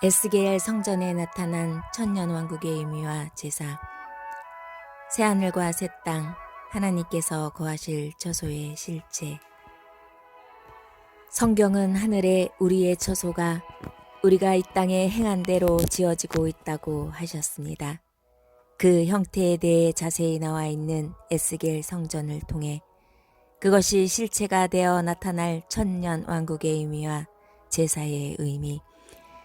에스겔 성전에 나타난 천년왕국의 의미와 제사, 새하늘과 새 땅, 하나님께서 거하실 처소의 실체. 성경은 하늘에 우리의 처소가 우리가 이 땅에 행한 대로 지어지고 있다고 하셨습니다. 그 형태에 대해 자세히 나와 있는 에스겔 성전을 통해 그것이 실체가 되어 나타날 천년왕국의 의미와 제사의 의미,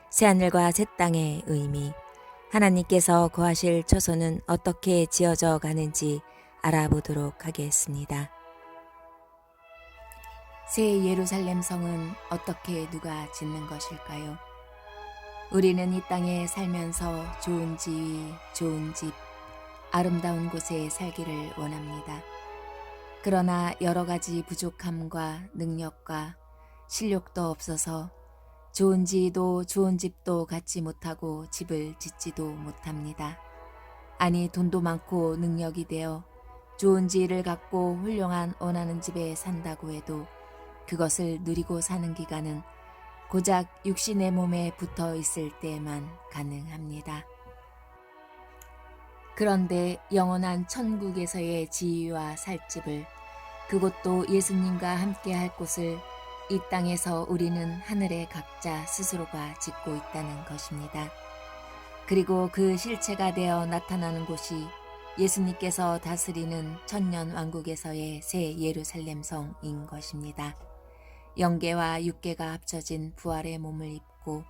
새하늘과 새 땅의 의미, 하나님께서 거하실 처소는 어떻게 지어져 가는지 알아보도록 하겠습니다. 새 예루살렘 성은 어떻게 누가 짓는 것일까요? 우리는 이 땅에 살면서 좋은 지위, 좋은 집, 아름다운 곳에 살기를 원합니다. 그러나 여러 가지 부족함과 능력과 실력도 없어서 좋은 지위도 좋은 집도 갖지 못하고 집을 짓지도 못합니다. 아니, 돈도 많고 능력이 되어 좋은 지위를 갖고 훌륭한 원하는 집에 산다고 해도 그것을 누리고 사는 기간은 고작 육신의 몸에 붙어 있을 때에만 가능합니다. 그런데 영원한 천국에서의 지위와 살 집을, 그것도 예수님과 함께 할 곳을 이 땅에서 우리는 하늘의 각자 스스로가 짓고 있다는 것입니다. 그리고 그 실체가 되어 나타나는 곳이 예수님께서 다스리는 천년왕국에서의 새 예루살렘 성인 것입니다. 영계와 육계가 합쳐진 부활의 몸을 입고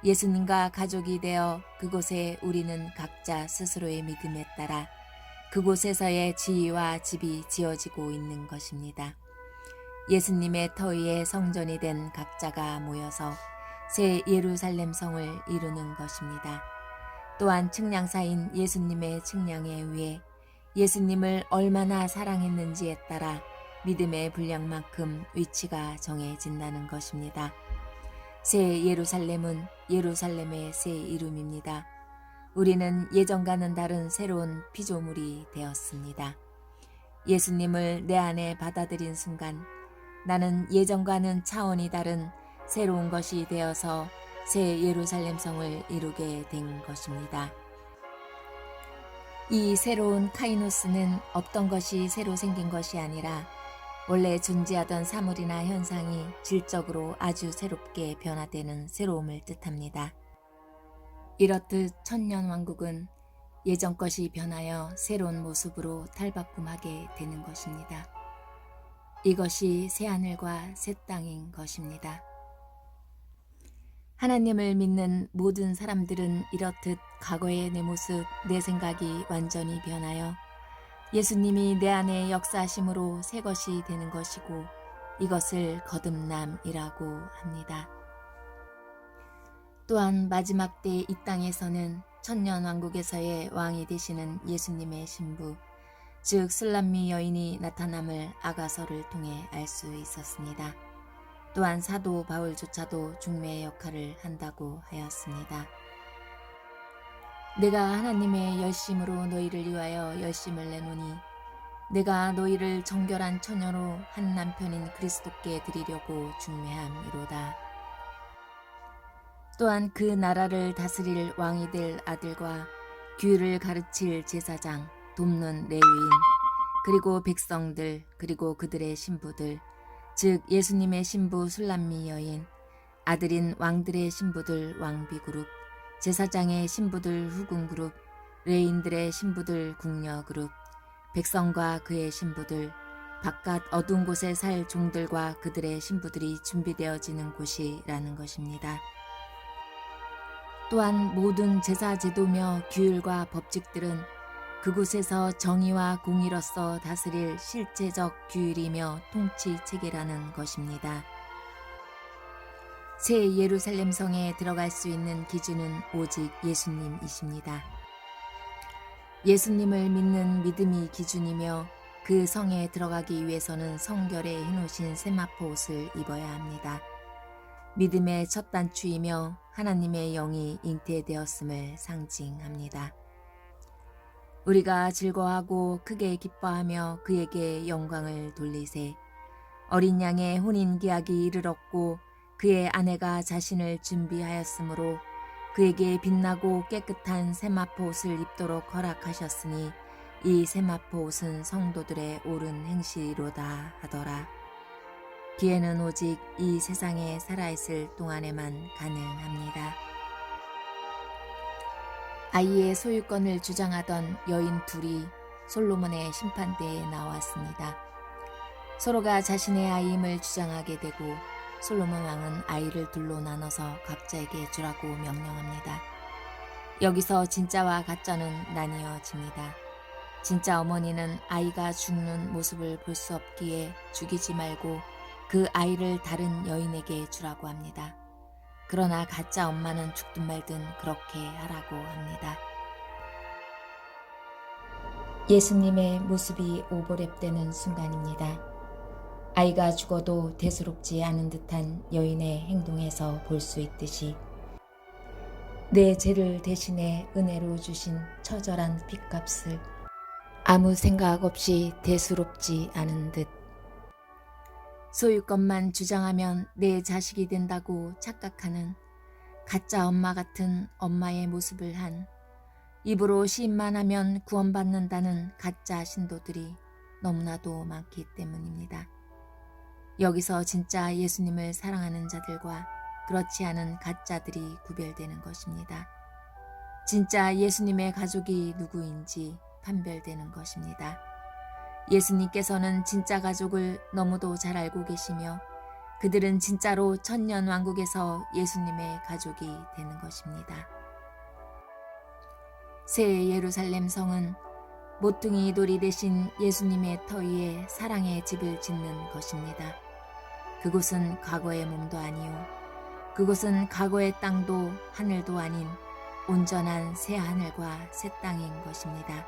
예수님과 가족이 되어 그곳에 우리는 각자 스스로의 믿음에 따라 그곳에서의 지위와 집이 지어지고 있는 것입니다. 예수님의 터 위에 성전이 된 각자가 모여서 새 예루살렘 성을 이루는 것입니다. 또한 측량사인 예수님의 측량에 의해 예수님을 얼마나 사랑했는지에 따라 믿음의 분량만큼 위치가 정해진다는 것입니다. 새 예루살렘은 예루살렘의 새 이름입니다. 우리는 예전과는 다른 새로운 피조물이 되었습니다. 예수님을 내 안에 받아들인 순간 나는 예전과는 차원이 다른 새로운 것이 되어서 새 예루살렘 성을 이루게 된 것입니다. 이 새로운 카이노스는 없던 것이 새로 생긴 것이 아니라 원래 존재하던 사물이나 현상이 질적으로 아주 새롭게 변화되는 새로움을 뜻합니다. 이렇듯 천년왕국은 예전 것이 변하여 새로운 모습으로 탈바꿈하게 되는 것입니다. 이것이 새하늘과 새 땅인 것입니다. 하나님을 믿는 모든 사람들은 이렇듯 과거의 내 모습, 내 생각이 완전히 변하여 예수님이 내 안에 역사하심으로 새 것이 되는 것이고 이것을 거듭남이라고 합니다. 또한 마지막 때 이 땅에서는 천년왕국에서의 왕이 되시는 예수님의 신부, 즉 술람미 여인이 나타남을 아가서를 통해 알 수 있었습니다. 또한 사도 바울조차도 중매의 역할을 한다고 하였습니다. 내가 하나님의 열심으로 너희를 위하여 열심을 내노니 내가 너희를 정결한 처녀로 한 남편인 그리스도께 드리려고 중매함이로다. 또한 그 나라를 다스릴 왕이 될 아들과 규율을 가르칠 제사장, 돕는 레위인, 그리고 백성들, 그리고 그들의 신부들, 즉 예수님의 신부 술람미 여인, 아들인 왕들의 신부들 왕비 그룹, 제사장의 신부들 후궁 그룹, 레인들의 신부들 궁녀 그룹, 백성과 그의 신부들, 바깥 어두운 곳에 살 종들과 그들의 신부들이 준비되어지는 곳이라는 것입니다. 또한 모든 제사 제도며 규율과 법칙들은 그곳에서 정의와 공의로서 다스릴 실제적 규율이며 통치 체계라는 것입니다. 새 예루살렘 성에 들어갈 수 있는 기준은 오직 예수님이십니다. 예수님을 믿는 믿음이 기준이며 그 성에 들어가기 위해서는 성결에 해놓으신 세마포 옷을 입어야 합니다. 믿음의 첫 단추이며 하나님의 영이 잉태되었음을 상징합니다. 우리가 즐거워하고 크게 기뻐하며 그에게 영광을 돌리세. 어린 양의 혼인 계약이 이르렀고 그의 아내가 자신을 준비하였으므로 그에게 빛나고 깨끗한 세마포 옷을 입도록 허락하셨으니 이 세마포 옷은 성도들의 옳은 행실이로다 하더라. 기회는 오직 이 세상에 살아있을 동안에만 가능합니다. 아이의 소유권을 주장하던 여인 둘이 솔로몬의 심판대에 나왔습니다. 서로가 자신의 아이임을 주장하게 되고 솔로몬 왕은 아이를 둘로 나눠서 각자에게 주라고 명령합니다. 여기서 진짜와 가짜는 나뉘어집니다. 진짜 어머니는 아이가 죽는 모습을 볼 수 없기에 죽이지 말고 그 아이를 다른 여인에게 주라고 합니다. 그러나 가짜 엄마는 죽든 말든 그렇게 하라고 합니다. 예수님의 모습이 오버랩되는 순간입니다. 아이가 죽어도 대수롭지 않은 듯한 여인의 행동에서 볼 수 있듯이 내 죄를 대신해 은혜로 주신 처절한 핏값을 아무 생각 없이 대수롭지 않은 듯 소유권만 주장하면 내 자식이 된다고 착각하는 가짜 엄마 같은 엄마의 모습을 한 입으로 시인만 하면 구원받는다는 가짜 신도들이 너무나도 많기 때문입니다. 여기서 진짜 예수님을 사랑하는 자들과 그렇지 않은 가짜들이 구별되는 것입니다. 진짜 예수님의 가족이 누구인지 판별되는 것입니다. 예수님께서는 진짜 가족을 너무도 잘 알고 계시며 그들은 진짜로 천년왕국에서 예수님의 가족이 되는 것입니다. 새 예루살렘 성은 모퉁이 돌이 되신 예수님의 터 위에 사랑의 집을 짓는 것입니다. 그곳은 과거의 몸도 아니요 그곳은 과거의 땅도 하늘도 아닌 온전한 새 하늘과 새 땅인 것입니다.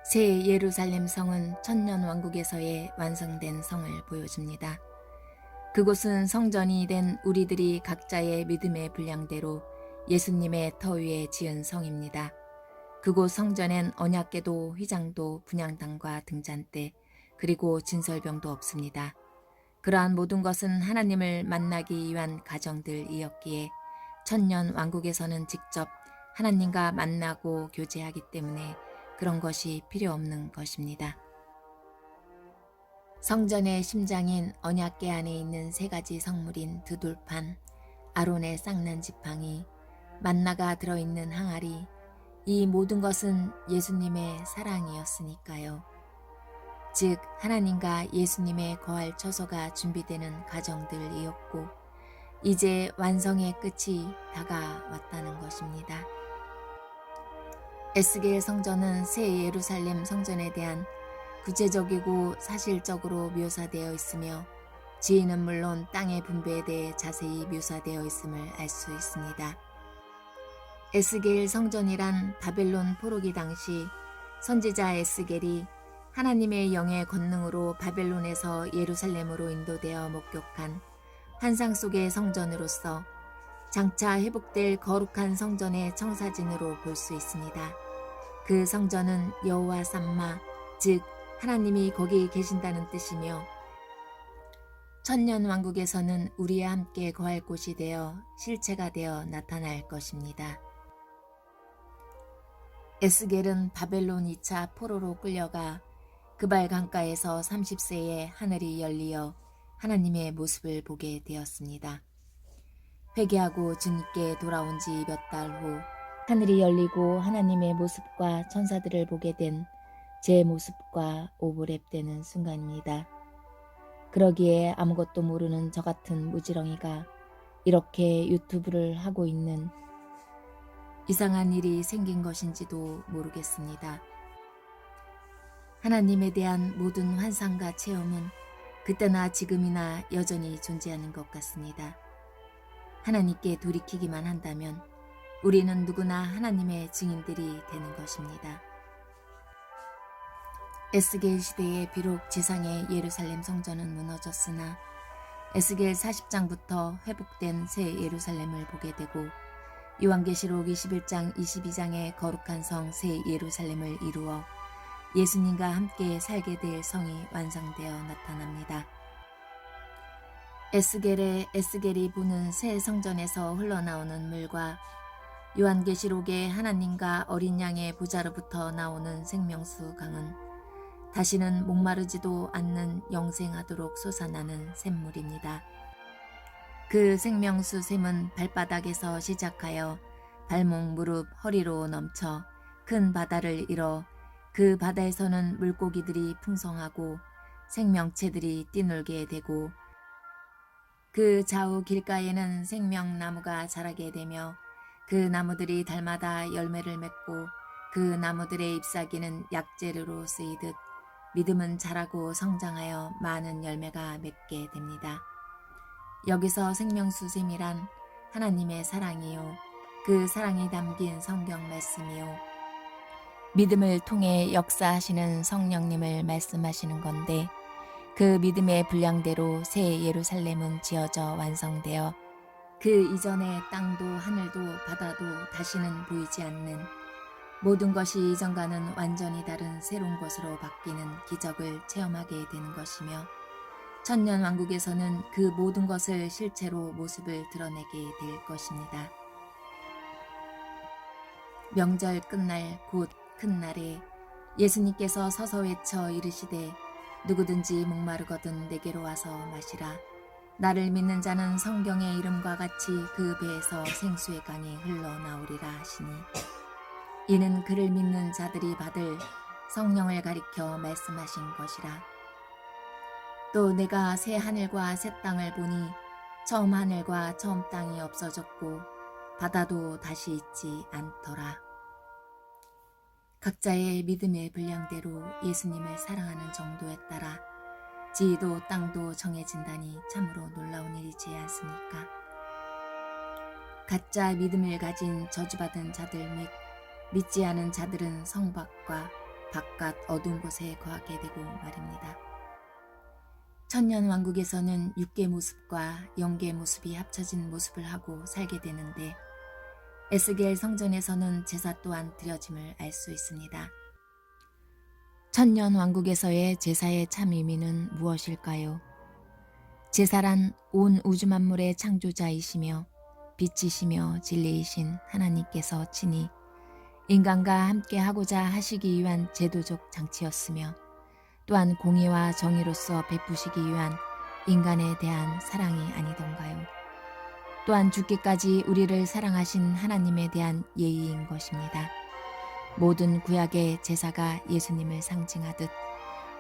새 예루살렘 성은 천년왕국에서의 완성된 성을 보여줍니다. 그곳은 성전이 된 우리들이 각자의 믿음의 분량대로 예수님의 터 위에 지은 성입니다. 그곳 성전엔 언약궤도, 휘장도, 분향단과 등잔대, 그리고 진설병도 없습니다. 그러한 모든 것은 하나님을 만나기 위한 가정들이었기에 천년 왕국에서는 직접 하나님과 만나고 교제하기 때문에 그런 것이 필요 없는 것입니다. 성전의 심장인 언약궤 안에 있는 세 가지 성물인 두 돌판, 아론의 쌍난 지팡이, 만나가 들어있는 항아리, 이 모든 것은 예수님의 사랑이었으니까요. 즉 하나님과 예수님의 거할 처소가 준비되는 가정들이었고 이제 완성의 끝이 다가왔다는 것입니다. 에스겔 성전은 새 예루살렘 성전에 대한 구체적이고 사실적으로 묘사되어 있으며 지혜는 물론 땅의 분배에 대해 자세히 묘사되어 있음을 알 수 있습니다. 에스겔 성전이란 바벨론 포로기 당시 선지자 에스겔이 하나님의 영의 권능으로 바벨론에서 예루살렘으로 인도되어 목격한 환상 속의 성전으로서 장차 회복될 거룩한 성전의 청사진으로 볼 수 있습니다. 그 성전은 여호와 삼마, 즉 하나님이 거기 계신다는 뜻이며 천년왕국에서는 우리와 함께 거할 곳이 되어 실체가 되어 나타날 것입니다. 에스겔은 바벨론 2차 포로로 끌려가 그발 강가에서 30세에 하늘이 열리어 하나님의 모습을 보게 되었습니다. 회개하고 주님께 돌아온 지 몇 달 후 하늘이 열리고 하나님의 모습과 천사들을 보게 된 제 모습과 오버랩되는 순간입니다. 그러기에 아무것도 모르는 저 같은 무지렁이가 이렇게 유튜브를 하고 있는 이상한 일이 생긴 것인지도 모르겠습니다. 하나님에 대한 모든 환상과 체험은 그때나 지금이나 여전히 존재하는 것 같습니다. 하나님께 돌이키기만 한다면 우리는 누구나 하나님의 증인들이 되는 것입니다. 에스겔 시대에 비록 지상의 예루살렘 성전은 무너졌으나 에스겔 40장부터 회복된 새 예루살렘을 보게 되고 요한계시록 21장 22장의 거룩한 성 새 예루살렘을 이루어 예수님과 함께 살게 될 성이 완성되어 나타납니다. 에스겔의 에스겔이 보는 새 성전에서 흘러나오는 물과 요한계시록의 하나님과 어린 양의 보좌로부터 나오는 생명수 강은 다시는 목마르지도 않는 영생하도록 솟아나는 샘물입니다. 그 생명수 샘은 발바닥에서 시작하여 발목, 무릎, 허리로 넘쳐 큰 바다를 이뤄 그 바다에서는 물고기들이 풍성하고 생명체들이 뛰놀게 되고 그 좌우 길가에는 생명나무가 자라게 되며 그 나무들이 달마다 열매를 맺고 그 나무들의 잎사귀는 약재료로 쓰이듯 믿음은 자라고 성장하여 많은 열매가 맺게 됩니다. 여기서 생명수샘이란 하나님의 사랑이요 그 사랑이 담긴 성경 말씀이요 믿음을 통해 역사하시는 성령님을 말씀하시는 건데 그 믿음의 분량대로 새 예루살렘은 지어져 완성되어 그 이전의 땅도 하늘도 바다도 다시는 보이지 않는 모든 것이 이전과는 완전히 다른 새로운 것으로 바뀌는 기적을 체험하게 되는 것이며 천년왕국에서는 그 모든 것을 실체로 모습을 드러내게 될 것입니다. 명절 끝날 곧 큰 날에 예수님께서 서서 외쳐 이르시되 누구든지 목마르거든 내게로 와서 마시라. 나를 믿는 자는 성경의 이름과 같이 그 배에서 생수의 강이 흘러나오리라 하시니 이는 그를 믿는 자들이 받을 성령을 가리켜 말씀하신 것이라. 또 내가 새 하늘과 새 땅을 보니 처음 하늘과 처음 땅이 없어졌고 바다도 다시 있지 않더라. 각자의 믿음의 분량대로 예수님을 사랑하는 정도에 따라 지위도 땅도 정해진다니 참으로 놀라운 일이지 않습니까? 가짜 믿음을 가진 저주받은 자들 및 믿지 않은 자들은 성 밖과 바깥 어두운 곳에 거하게 되고 말입니다. 천년왕국에서는 육계 모습과 영계 모습이 합쳐진 모습을 하고 살게 되는데 에스겔 성전에서는 제사 또한 드려짐을 알 수 있습니다. 천년왕국에서의 제사의 참 의미는 무엇일까요? 제사란 온 우주 만물의 창조자이시며 빛이시며 진리이신 하나님께서 친히 인간과 함께 하고자 하시기 위한 제도적 장치였으며 또한 공의와 정의로서 베푸시기 위한 인간에 대한 사랑이 아니던가요? 또한 죽기까지 우리를 사랑하신 하나님에 대한 예의인 것입니다. 모든 구약의 제사가 예수님을 상징하듯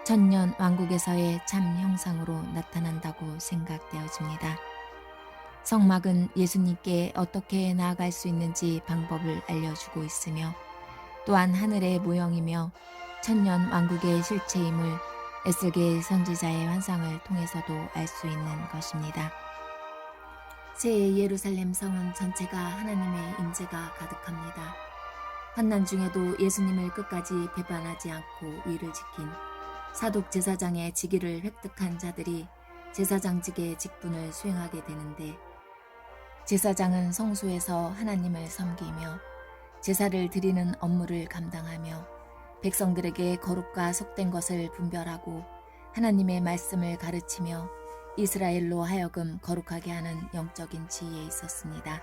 천년 왕국에서의 참 형상으로 나타난다고 생각되어집니다. 성막은 예수님께 어떻게 나아갈 수 있는지 방법을 알려주고 있으며 또한 하늘의 모형이며 천년 왕국의 실체임을 에스겔 선지자의 환상을 통해서도 알 수 있는 것입니다. 새 예루살렘 성은 전체가 하나님의 임재가 가득합니다. 환난 중에도 예수님을 끝까지 배반하지 않고 위를 지킨 사독 제사장의 직위를 획득한 자들이 제사장직의 직분을 수행하게 되는데 제사장은 성소에서 하나님을 섬기며 제사를 드리는 업무를 감당하며 백성들에게 거룩과 속된 것을 분별하고 하나님의 말씀을 가르치며 이스라엘로 하여금 거룩하게 하는 영적인 지위에 있었습니다.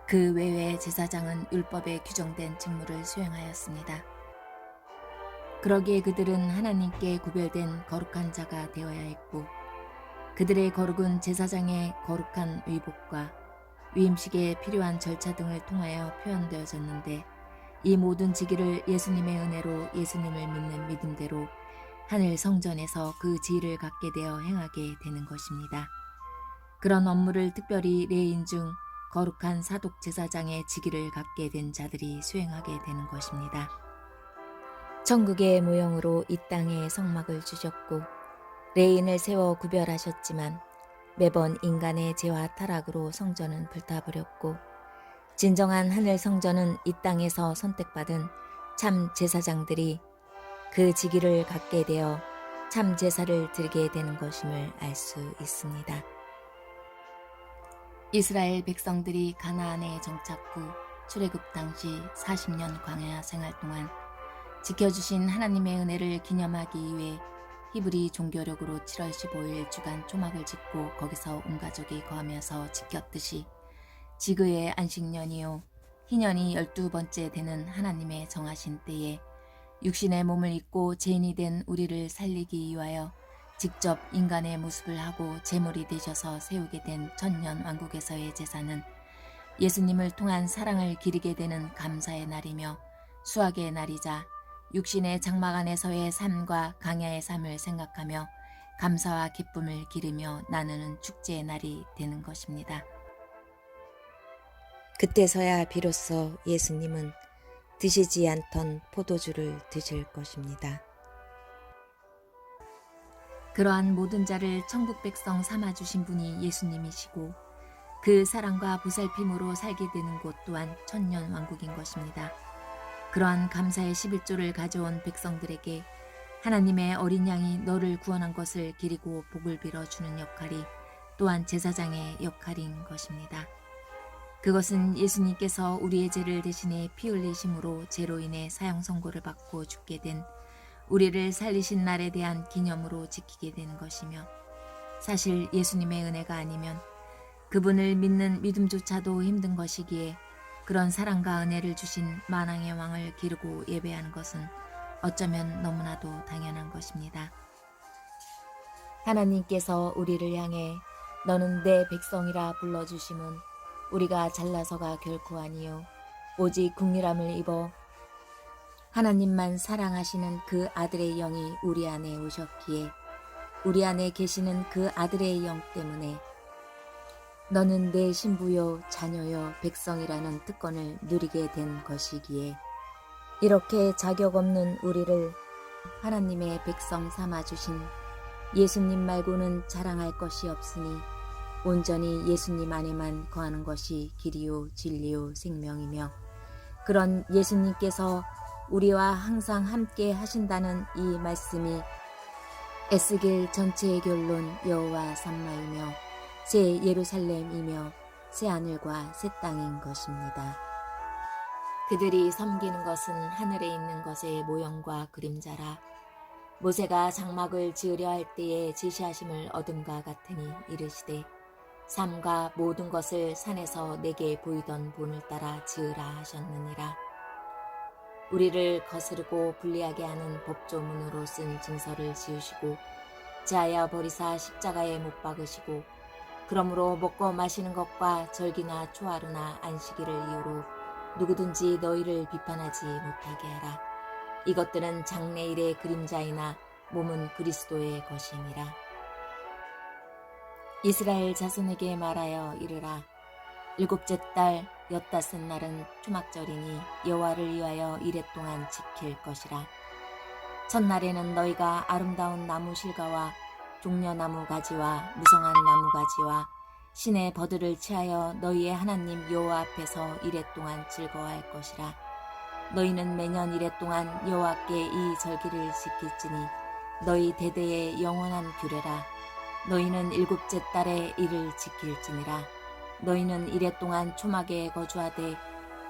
그 외에 제사장은 율법에 규정된 직무를 수행하였습니다. 그러기에 그들은 하나님께 구별된 거룩한 자가 되어야 했고 그들의 거룩은 제사장의 거룩한 의복과 위임식에 필요한 절차 등을 통하여 표현되어졌는데 이 모든 직위를 예수님의 은혜로 예수님을 믿는 믿음대로 하늘 성전에서 그 지위를 갖게 되어 행하게 되는 것입니다. 그런 업무를 특별히 레위인 중 거룩한 사독 제사장의 직위를 갖게 된 자들이 수행하게 되는 것입니다. 천국의 모형으로 이 땅에 성막을 주셨고 레위인을 세워 구별하셨지만 매번 인간의 죄와 타락으로 성전은 불타버렸고 진정한 하늘 성전은 이 땅에서 선택받은 참 제사장들이 그 직위를 갖게 되어 참 제사를 드리게 되는 것임을 알 수 있습니다. 이스라엘 백성들이 가나안에 정착 후 출애굽 당시 40년 광야 생활 동안 지켜주신 하나님의 은혜를 기념하기 위해 히브리 종교력으로 7월 15일 주간 초막을 짓고 거기서 온 가족이 거하면서 지켰듯이 지그의 안식년이요 희년이 12번째 되는 하나님의 정하신 때에 육신의 몸을 입고 죄인이 된 우리를 살리기 위하여 직접 인간의 모습을 하고 제물이 되셔서 세우게 된 천년 왕국에서의 제사는 예수님을 통한 사랑을 기리게 되는 감사의 날이며 수학의 날이자 육신의 장막 안에서의 삶과 강야의 삶을 생각하며 감사와 기쁨을 기르며 나누는 축제의 날이 되는 것입니다. 그때서야 비로소 예수님은 드시지 않던 포도주를 드실 것입니다. 그러한 모든 자를 천국 백성 삼아주신 분이 예수님이시고 그 사랑과 보살핌으로 살게 되는 곳 또한 천년 왕국인 것입니다. 그러한 감사의 11조를 가져온 백성들에게 하나님의 어린 양이 너를 구원한 것을 기리고 복을 빌어주는 역할이 또한 제사장의 역할인 것입니다. 그것은 예수님께서 우리의 죄를 대신해 피 흘리심으로 죄로 인해 사형 선고를 받고 죽게 된 우리를 살리신 날에 대한 기념으로 지키게 되는 것이며 사실 예수님의 은혜가 아니면 그분을 믿는 믿음조차도 힘든 것이기에 그런 사랑과 은혜를 주신 만왕의 왕을 기르고 예배하는 것은 어쩌면 너무나도 당연한 것입니다. 하나님께서 우리를 향해 너는 내 백성이라 불러주심은 우리가 잘나서가 결코 아니요 오직 국률함을 입어 하나님만 사랑하시는 그 아들의 영이 우리 안에 오셨기에 우리 안에 계시는 그 아들의 영 때문에 너는 내 신부요 자녀요 백성이라는 특권을 누리게 된 것이기에 이렇게 자격 없는 우리를 하나님의 백성 삼아주신 예수님 말고는 자랑할 것이 없으니 온전히 예수님 안에만 거하는 것이 길이요 진리요 생명이며 그런 예수님께서 우리와 항상 함께 하신다는 이 말씀이 에스겔 전체의 결론 여호와 삼마이며 새 예루살렘이며 새 하늘과 새 땅인 것입니다. 그들이 섬기는 것은 하늘에 있는 것의 모형과 그림자라 모세가 장막을 지으려 할 때에 지시하심을 얻음과 같으니 이르시되 삶과 모든 것을 산에서 내게 보이던 본을 따라 지으라 하셨느니라. 우리를 거스르고 불리하게 하는 법조문으로 쓴 증서를 지으시고 제하여 버리사 십자가에 못 박으시고 그러므로 먹고 마시는 것과 절기나 초하루나 안식일을 이유로 누구든지 너희를 비판하지 못하게 하라. 이것들은 장래일의 그림자이나 몸은 그리스도의 것임이라. 이스라엘 자손에게 말하여 이르라. 일곱째 달 15날은 초막절이니 여호와를 위하여 이레 동안 지킬 것이라. 첫날에는 너희가 아름다운 나무 실과와 종려나무 가지와 무성한 나무 가지와 신의 버들을 취하여 너희의 하나님 여호와 앞에서 이레 동안 즐거워할 것이라. 너희는 매년 이레 동안 여호와께 이 절기를 지킬지니 너희 대대의 영원한 규례라. 너희는 일곱째 달에 이를 지킬지니라. 너희는 이레 동안 초막에 거주하되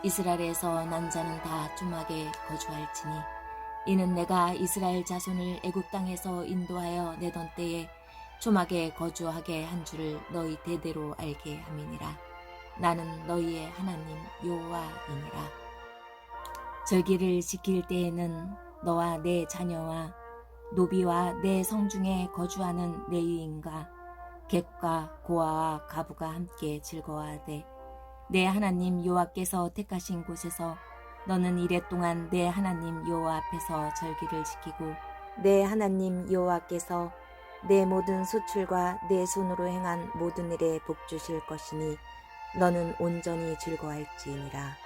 이스라엘에서 난 자는 다 초막에 거주할지니 이는 내가 이스라엘 자손을 애굽 땅에서 인도하여 내던 때에 초막에 거주하게 한 줄을 너희 대대로 알게 함이니라. 나는 너희의 하나님 여호와이니라. 절기를 지킬 때에는 너와 내 자녀와 노비와 내 성중에 거주하는 내 유인과 객과 고아와 가부가 함께 즐거워하되 내 하나님 여호와께서 택하신 곳에서 너는 이레 동안 내 하나님 여호와 앞에서 절기를 지키고 내 하나님 여호와께서 내 모든 수출과 내 손으로 행한 모든 일에 복 주실 것이니 너는 온전히 즐거워할지니라.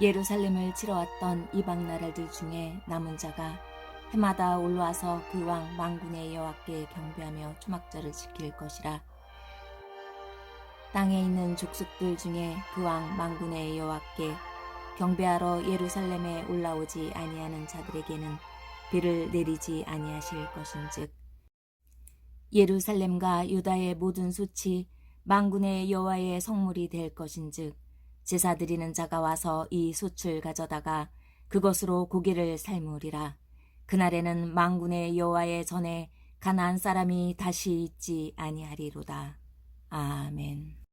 예루살렘을 치러왔던 이방 나라들 중에 남은 자가 해마다 올라와서 그 왕 만군의 여호와께 경배하며 초막절을 지킬 것이라. 땅에 있는 족속들 중에 그 왕 만군의 여호와께 경배하러 예루살렘에 올라오지 아니하는 자들에게는 비를 내리지 아니하실 것인즉 예루살렘과 유다의 모든 솥이 만군의 여호와의 성물이 될 것인즉 제사 드리는 자가 와서 이 솥을 가져다가 그것으로 고기를 삶으리라. 그날에는 만군의 여호와의 전에 가나안 사람이 다시 있지 아니하리로다. 아멘.